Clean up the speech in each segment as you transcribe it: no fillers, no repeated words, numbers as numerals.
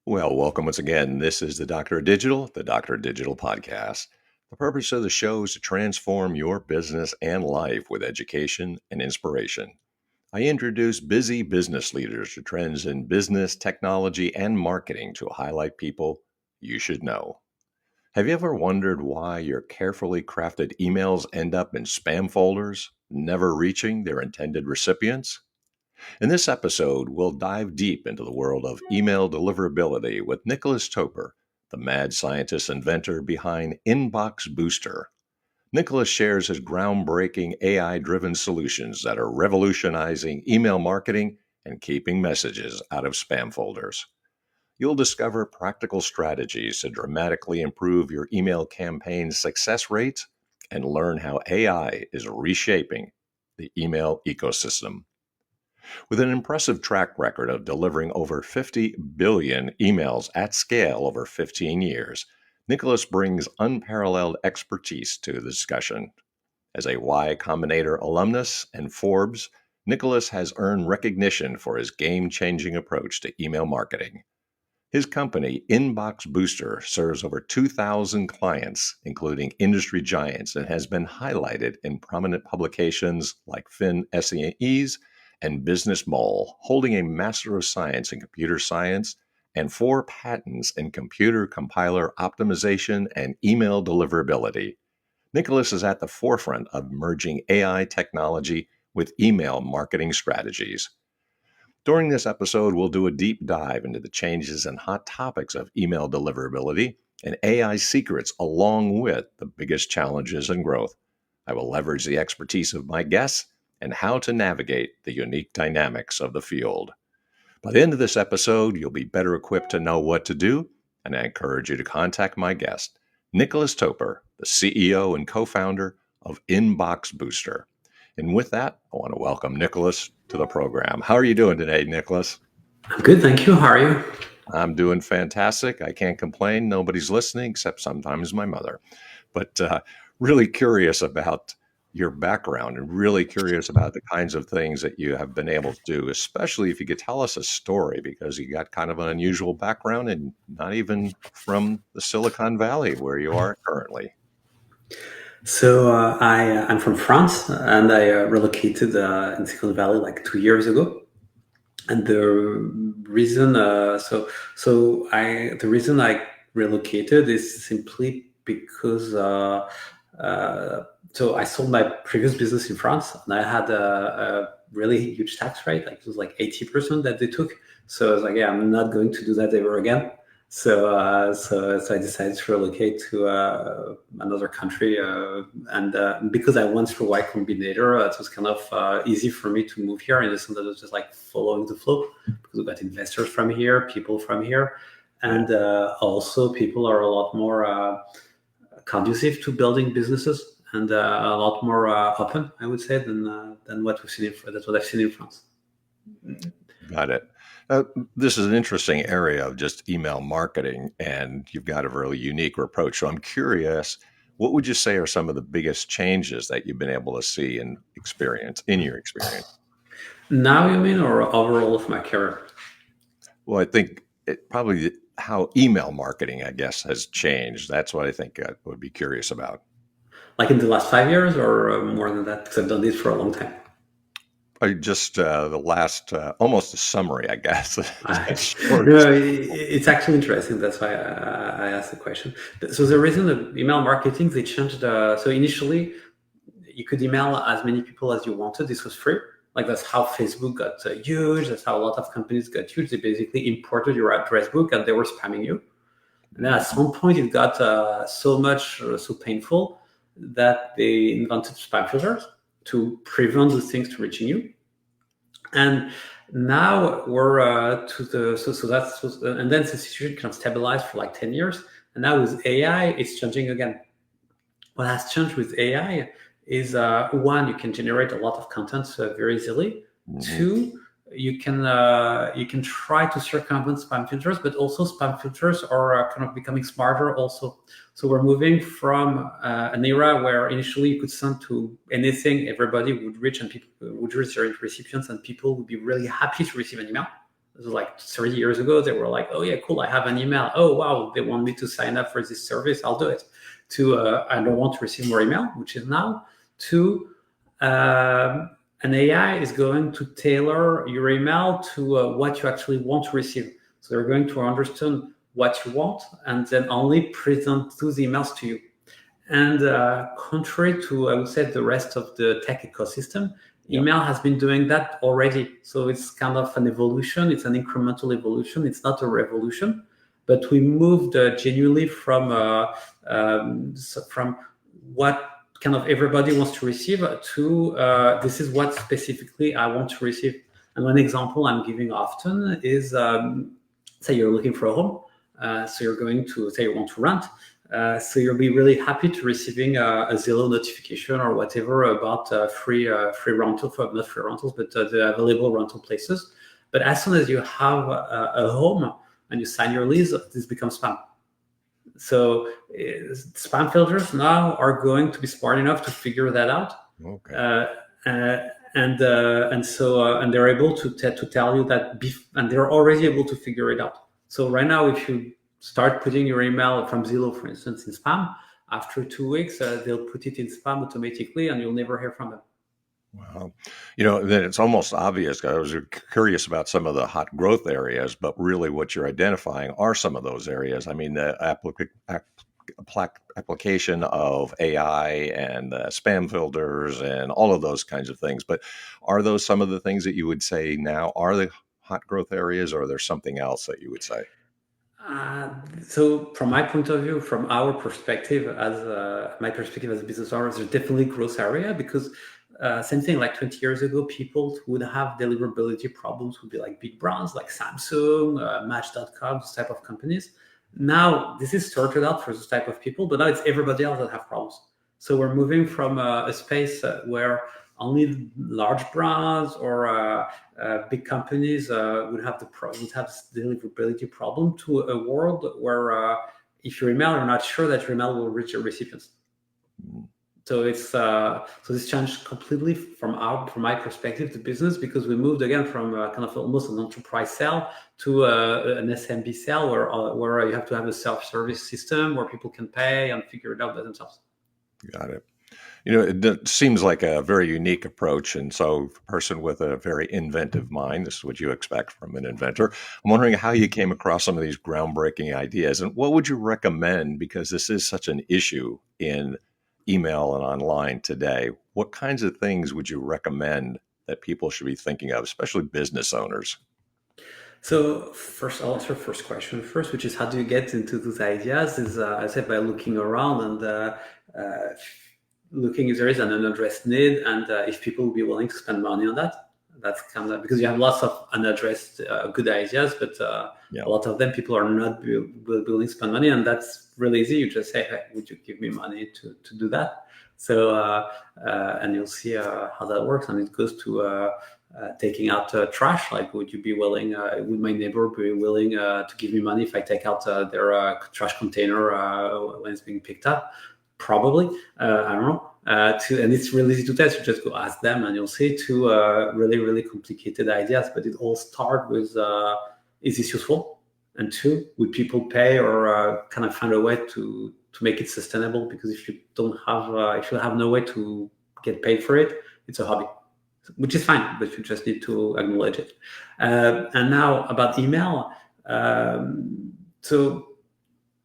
Well, welcome once again. This is the Doctor of Digital podcast. The purpose of the show is to transform your business and life with education and inspiration. I introduce busy business leaders to trends in business, technology, and marketing to highlight people you should know. Have you ever wondered why your carefully crafted emails end up in spam folders, never reaching their intended recipients? In this episode, we'll dive deep into the world of email deliverability with Nicolas Toper, the mad scientist inventor behind Inboxbooster. Nicolas shares his groundbreaking AI-driven solutions that are revolutionizing email marketing and keeping messages out of spam folders. You'll discover practical strategies to dramatically improve your email campaign success rates and learn how AI is reshaping the email ecosystem. With an impressive track record of delivering over 50 billion emails at scale over 15 years, Nicolas brings unparalleled expertise to the discussion. As a Y Combinator alumnus and Forbes, Nicolas has earned recognition for his game-changing approach to email marketing. His company, Inboxbooster, serves over 2,000 clients, including industry giants, and has been highlighted in prominent publications like FinSE's and Business Mole, holding a Master of Science in Computer Science and 4 patents in computer compiler optimization and email deliverability. Nicolas is at the forefront of merging AI technology with email marketing strategies. During this episode, we'll do a deep dive into the changes and hot topics of email deliverability and AI secrets, along with the biggest challenges and growth. I will leverage the expertise of my guests and how to navigate the unique dynamics of the field. By the end of this episode, you'll be better equipped to know what to do, and I encourage you to contact my guest, Nicolas Toper, the CEO and co-founder of Inboxbooster. And with that, I want to welcome Nicolas to the program. How are you doing today, Nicolas? I'm good, thank you. How are you? I'm doing fantastic. I can't complain. Nobody's listening except sometimes my mother. But really curious about your background and really curious about the kinds of things that you have been able to do, especially if you could tell us a story, because you got kind of an unusual background and not even from the Silicon Valley where you are currently. So I'm from France, and I relocated in Silicon Valley like 2 years ago. And the reason, the reason I relocated is simply because so I sold my previous business in France, and I had a really huge tax rate. Like it was like 80% that they took. So I was like, yeah, I'm not going to do that ever again. So I decided to relocate to another country, and because I went through Y Combinator, it was kind of easy for me to move here, in the sense that it was just like following the flow, because we got investors from here, people from here, and also people are a lot more conducive to building businesses and a lot more open, I would say, than what we've seen. That's what I've seen in France. Got it. This is an interesting area of just email marketing, and you've got a really unique approach. So I'm curious, what would you say are some of the biggest changes that you've been able to see and experience in your experience? Now, you mean, or overall of my career? Well, I think probably how email marketing, I guess, has changed. That's what I think I would be curious about. Like in the last 5 years, or more than that? Because I've done this for a long time. Just the last, almost a summary, I guess. No, it's actually interesting. That's why I asked the question. So the reason of email marketing, they changed. So initially, you could email as many people as you wanted. This was free. Like that's how Facebook got huge. That's how a lot of companies got huge. They basically imported your address book and they were spamming you. And then at some point, it got so painful that they invented spam filters to prevent the things to reaching you. And now we're to the so that's, and then the situation kind of stabilized for like 10 years. And now with AI, it's changing again. What has changed with AI is one, you can generate a lot of content very easily. Mm-hmm. 2, you can try to circumvent spam filters, but also spam filters are kind of becoming smarter also. So we're moving from an era where initially you could send to anything, everybody would reach, and people would reach their recipients, and people would be really happy to receive an email. This was like 30 years ago. They were like, oh yeah, cool, I have an email. Oh wow, they want me to sign up for this service, I'll do it. To I don't want to receive more email, which is now, to an AI is going to tailor your email to what you actually want to receive. So they're going to understand what you want and then only present those emails to you. And contrary to, I would say, the rest of the tech ecosystem, email has been doing that already. So it's kind of an evolution. It's an incremental evolution. It's not a revolution. But we moved genuinely from what kind of everybody wants to receive to this is what specifically I want to receive. And one example I'm giving often is, say you're looking for a home. So you're going to say you want to rent. So you'll be really happy to receiving a Zillow notification or whatever about free rental, not free rentals, but the available rental places. But as soon as you have a home and you sign your lease, this becomes spam. So spam filters now are going to be smart enough to figure that out. Okay. And they're able to tell you that, and they're already able to figure it out. So right now, if you start putting your email from Zillow, for instance, in spam, after 2 weeks, they'll put it in spam automatically, and you'll never hear from them. Wow. Then it's almost obvious. I was curious about some of the hot growth areas, but really what you're identifying are some of those areas. I mean, the application of AI and spam filters and all of those kinds of things. But are those some of the things that you would say now are the hot growth areas, or there's something else that you would say? So from my point of view, from our perspective, as my perspective as a business owner, there's definitely growth area, because same thing, like 20 years ago, people would have deliverability problems, would be like big brands like Samsung, Match.com, this type of companies. Now, this is sorted out for this type of people, but now it's everybody else that have problems. So we're moving from a space where only large brands or big companies would have this deliverability problem, to a world where if your email, you're not sure that your email will reach your recipients. So it's so this changed completely from my perspective, the business, because we moved again from kind of almost an enterprise sale to an SMB sale, where you have to have a self-service system where people can pay and figure it out by themselves. Got it. It seems like a very unique approach. And so a person with a very inventive mind, this is what you expect from an inventor. I'm wondering how you came across some of these groundbreaking ideas, and what would you recommend, because this is such an issue in email and online today. What kinds of things would you recommend that people should be thinking of, especially business owners? So first, I'll answer first question first, which is how do you get into those ideas? Is I said by looking around and looking if there is an unaddressed need, and if people will be willing to spend money on that. That's kind of because you have lots of unaddressed good ideas, but a lot of them people are not willing to spend money, and that's really easy. You just say, hey, would you give me money to do that? So and you'll see how that works, and it goes to taking out trash. Like, would you be willing? Would my neighbor be willing to give me money if I take out their trash container when it's being picked up? Probably. I don't know. And it's really easy to test. You just go ask them, and you'll see two really, really complicated ideas. But it all starts with: is this useful? And two, would people pay, or kind of find a way to make it sustainable? Because if you don't have, if you have no way to get paid for it, it's a hobby, which is fine, but you just need to acknowledge it. And now about email. So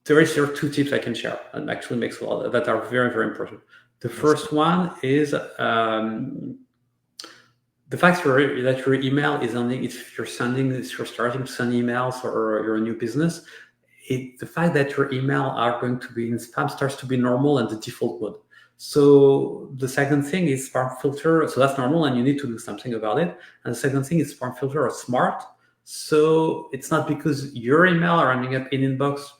there are two tips I can share, and actually makes a lot that are very, very important. The first one is the fact that your email is only if you're starting to send emails or you're a new business. The fact that your email are going to be in spam starts to be normal and the default mode. So the second thing is spam filter. So that's normal, and you need to do something about it. And the second thing is spam filter are smart. So it's not because your email are ending up in inbox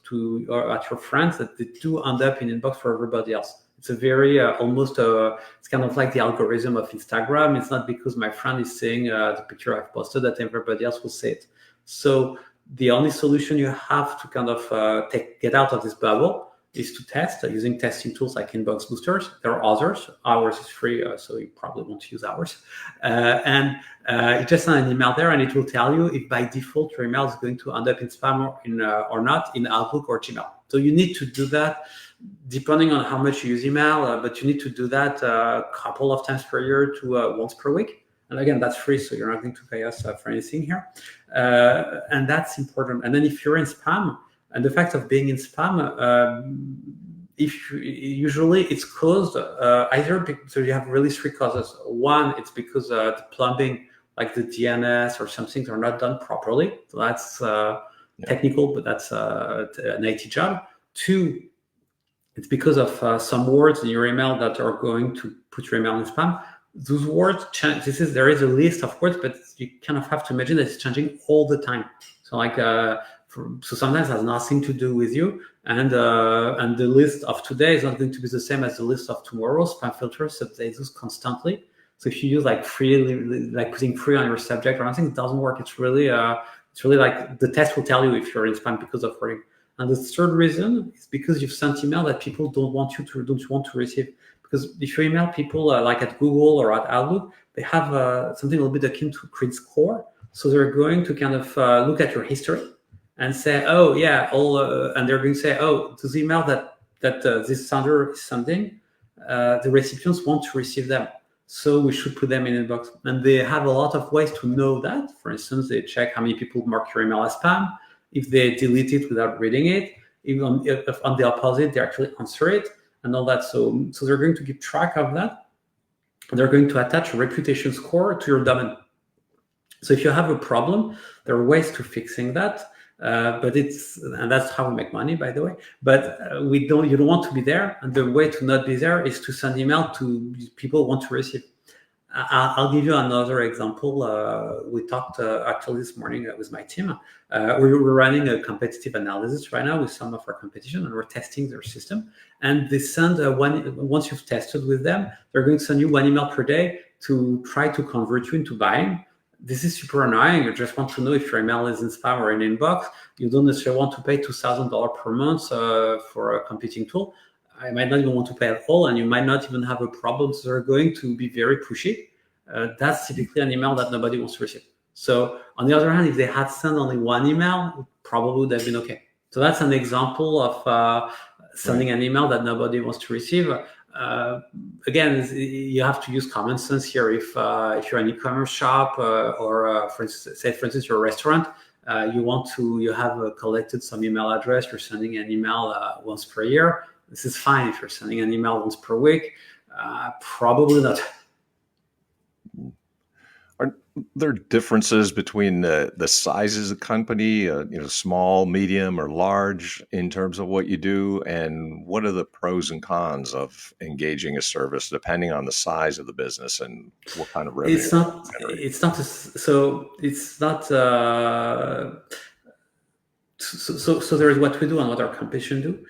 or at your friends that they do end up in inbox for everybody else. It's a very it's kind of like the algorithm of Instagram. It's not because my friend is saying the picture I've posted that everybody else will see it. So the only solution you have to kind of get out of this bubble is to test using testing tools like Inboxboosters. There are others. Ours is free, so you probably won't use ours. And you just send an email there, and it will tell you if by default your email is going to end up in spam or not in Outlook or Gmail. So you need to do that depending on how much you use email, but you need to do that a couple of times per year to once per week. And again, that's free, so you're not going to pay us for anything here. And that's important. And then if you're in spam, and the fact of being in spam, usually it's caused either so you have really three causes. One, it's because the plumbing, like the DNS or some things, are not done properly. So that's technical, but that's an IT job. Two, it's because of some words in your email that are going to put your email in spam. Those words change. There is a list of words, but you kind of have to imagine that it's changing all the time. So like so sometimes it has nothing to do with you, and the list of today is not going to be the same as the list of tomorrow. Spam filters update those constantly. So if you use like free, like putting free on your subject or anything, it doesn't work. It's really like the test will tell you if you're in spam because of wording. And the third reason is because you've sent email that people don't want to receive. Because if you email people like at Google or at Outlook, they have something a little bit akin to credit score. So they're going to kind of look at your history and say, oh yeah, and they're going to say, oh, to the email that this sender is sending, the recipients want to receive them. So we should put them in inbox. And they have a lot of ways to know that. For instance, they check how many people mark your email as spam, if they delete it without reading it, even if on the opposite, they actually answer it, and all that. So they're going to keep track of that. They're going to attach a reputation score to your domain. So if you have a problem, there are ways to fixing that. And that's how we make money, by the way. But you don't want to be there, and the way to not be there is to send email to people who want to receive. I'll give you another example. We talked actually this morning with my team. We're running a competitive analysis right now with some of our competition, and we're testing their system. And they send once you've tested with them, they're going to send you one email per day to try to convert you into buying. This is super annoying. You just want to know if your email is in spam or in inbox. You don't necessarily want to pay $2,000 per month for a competing tool. I might not even want to pay at all, and you might not even have a problem. So they're going to be very pushy. That's typically an email that nobody wants to receive. So on the other hand, if they had sent only one email, it probably would have been okay. So that's an example of sending an email that nobody wants to receive. Again, you have to use common sense here. If you're an e-commerce shop or for instance, you're a restaurant, you have collected some email address, you're sending an email once per year. This is fine. If you're sending an email once per week, probably not. Are there differences between the sizes of the company, small, medium, or large, in terms of what you do? And what are the pros and cons of engaging a service depending on the size of the business and what kind of revenue? So there is what we do and what our competition do.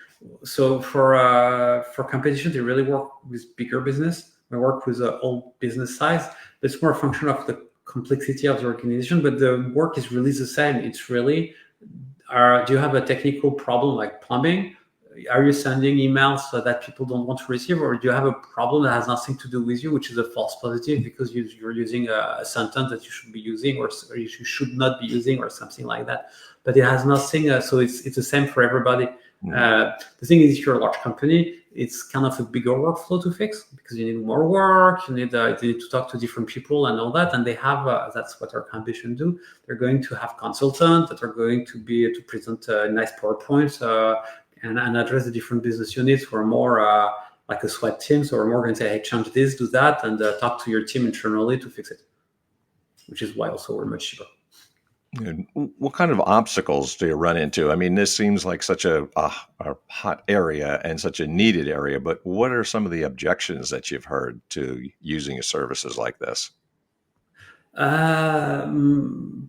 So for competition, they really work with bigger business. We work with all business size. It's more a function of the complexity of the organization, but the work is really the same. It's really, do you have a technical problem like plumbing? Are you sending emails so that people don't want to receive, or do you have a problem that has nothing to do with you, which is a false positive because you're using a sentence that you should be using or you should not be using or something like that? But it has nothing, so it's the same for everybody. The thing is, if you're a large company, it's kind of a bigger workflow to fix because you need more work, you need to talk to different people and all that. And they have, that's what our competition do. They're going to have consultants that are going to present nice PowerPoints and address the different business units. We're more like a SWAT team. So we're more going to say, hey, change this, do that, and talk to your team internally to fix it, which is why also we're much cheaper. And what kind of obstacles do you run into? I mean, this seems like such a hot area and such a needed area, but what are some of the objections that you've heard to using services like this?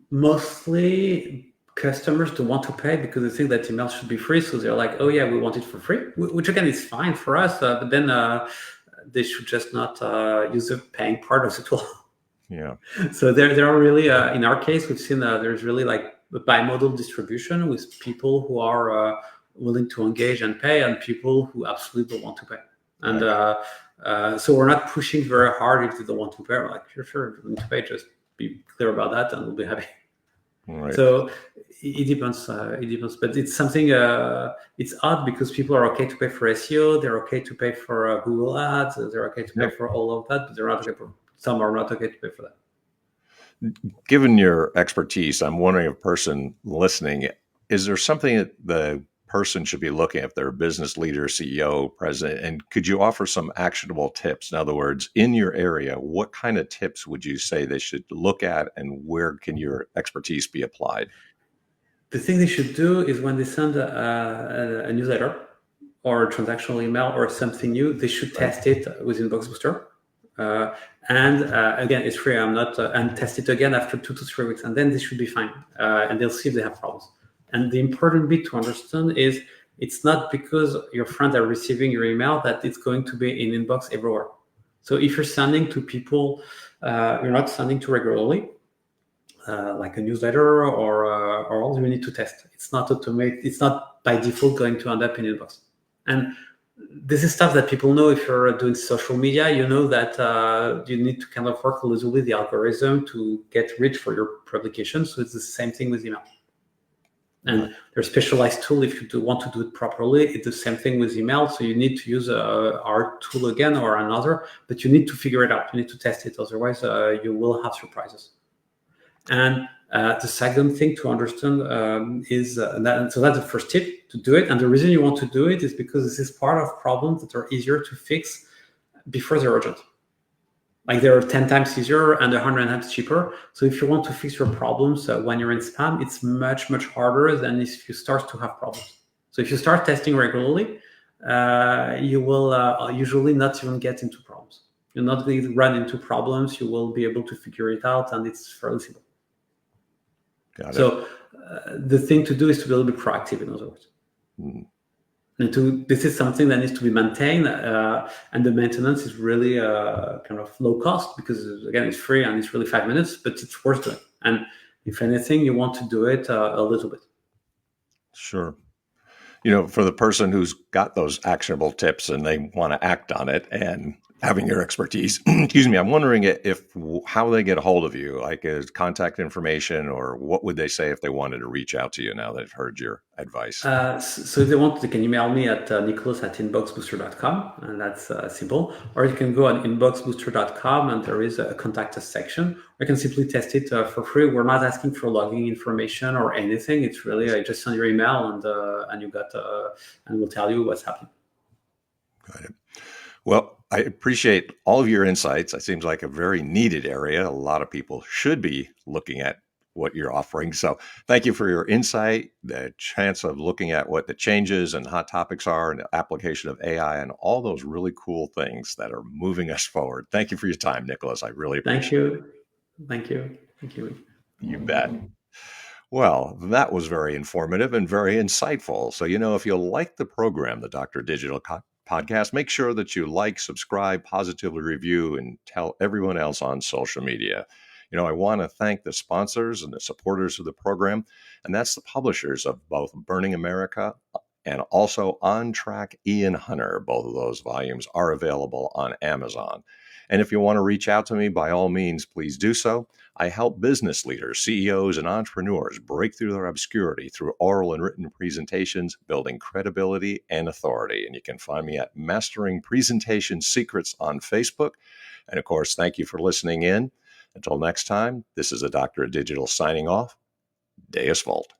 Mostly customers don't want to pay because they think that email should be free. So they're like, oh yeah, we want it for free, which again is fine for us, but then they should just not use the paying part of the tool. Yeah. So there are really, in our case, we've seen there's really like a bimodal distribution with people who are willing to engage and pay, and people who absolutely don't want to pay. And right. So we're not pushing very hard if they don't want to pay. We're like, sure, if you want to pay, just be clear about that, and we'll be happy. Right. So it depends. But it's something. It's odd because people are okay to pay for SEO. They're okay to pay for Google Ads. They're okay to pay for all of that, but they're not okay for. Some are not okay to pay for that. Given your expertise, I'm wondering if a person listening, is there something that the person should be looking at if they're a business leader, CEO, president, and could you offer some actionable tips? In other words, in your area, what kind of tips would you say they should look at, and where can your expertise be applied? The thing they should do is when they send a newsletter or a transactional email or something new, they should test it with Inboxbooster. And again, it's free. I'm not and test it again after 2 to 3 weeks, and then this should be fine. And they'll see if they have problems. And the important bit to understand is it's not because your friends are receiving your email that it's going to be in inbox everywhere. So if you're sending to people you're not sending to regularly, like a newsletter or all, you need to test. It's not automated. It's not by default going to end up in inbox. And this is stuff that people know. If you're doing social media, you know that you need to kind of work closely with the algorithm to get reach for your publication. So it's the same thing with email. And there's specialized tool if you want to do it properly. It's the same thing with email. So you need to use our tool again or another, but you need to figure it out. You need to test it. Otherwise, you will have surprises. And the second thing to understand is that, so that's the first tip, to do it. And the reason you want to do it is because this is part of problems that are easier to fix before they're urgent. Like they're 10 times easier and 100 times cheaper. So if you want to fix your problems when you're in spam, it's much, much harder than if you start to have problems. So if you start testing regularly, you will usually not even get into problems. You're not going to run into problems. You will be able to figure it out, and it's fairly simple. Got it. So the thing to do is to be a little bit proactive, in other words. Mm. And this is something that needs to be maintained, and the maintenance is really kind of low cost because, again, it's free and it's really 5 minutes, but it's worth doing. And if anything, you want to do it a little bit. Sure. You know, for the person who's got those actionable tips and they want to act on it, and having your expertise, excuse me, I'm wondering if how they get a hold of you, like is contact information, or what would they say if they wanted to reach out to you now they've heard your advice? So if they want, they can email me at nicolas@inboxbooster.com, and that's simple. Or you can go on inboxbooster.com, and there is a contact us section. Or you can simply test it for free. We're not asking for login information or anything. It's really I just send your email, and you got and we'll tell you what's happening. Got it. Well, I appreciate all of your insights. It seems like a very needed area. A lot of people should be looking at what you're offering. So thank you for your insight, the chance of looking at what the changes and hot topics are, and the application of AI, and all those really cool things that are moving us forward. Thank you for your time, Nicolas. I really appreciate it. Thank you. Thank you. You bet. Well, that was very informative and very insightful. So, if you like the program, the Dr. Digital podcast, make sure that you like, subscribe, positively review, and tell everyone else on social media. I want to thank the sponsors and the supporters of the program, and that's the publishers of both Burning America and also On Track Ian Hunter. Both of those volumes are available on Amazon. And if you want to reach out to me, by all means, please do so. I help business leaders, CEOs, and entrepreneurs break through their obscurity through oral and written presentations, building credibility and authority. And you can find me at Mastering Presentation Secrets on Facebook. And of course, thank you for listening in. Until next time, this is the Dr. of Digital signing off. Deus Volt.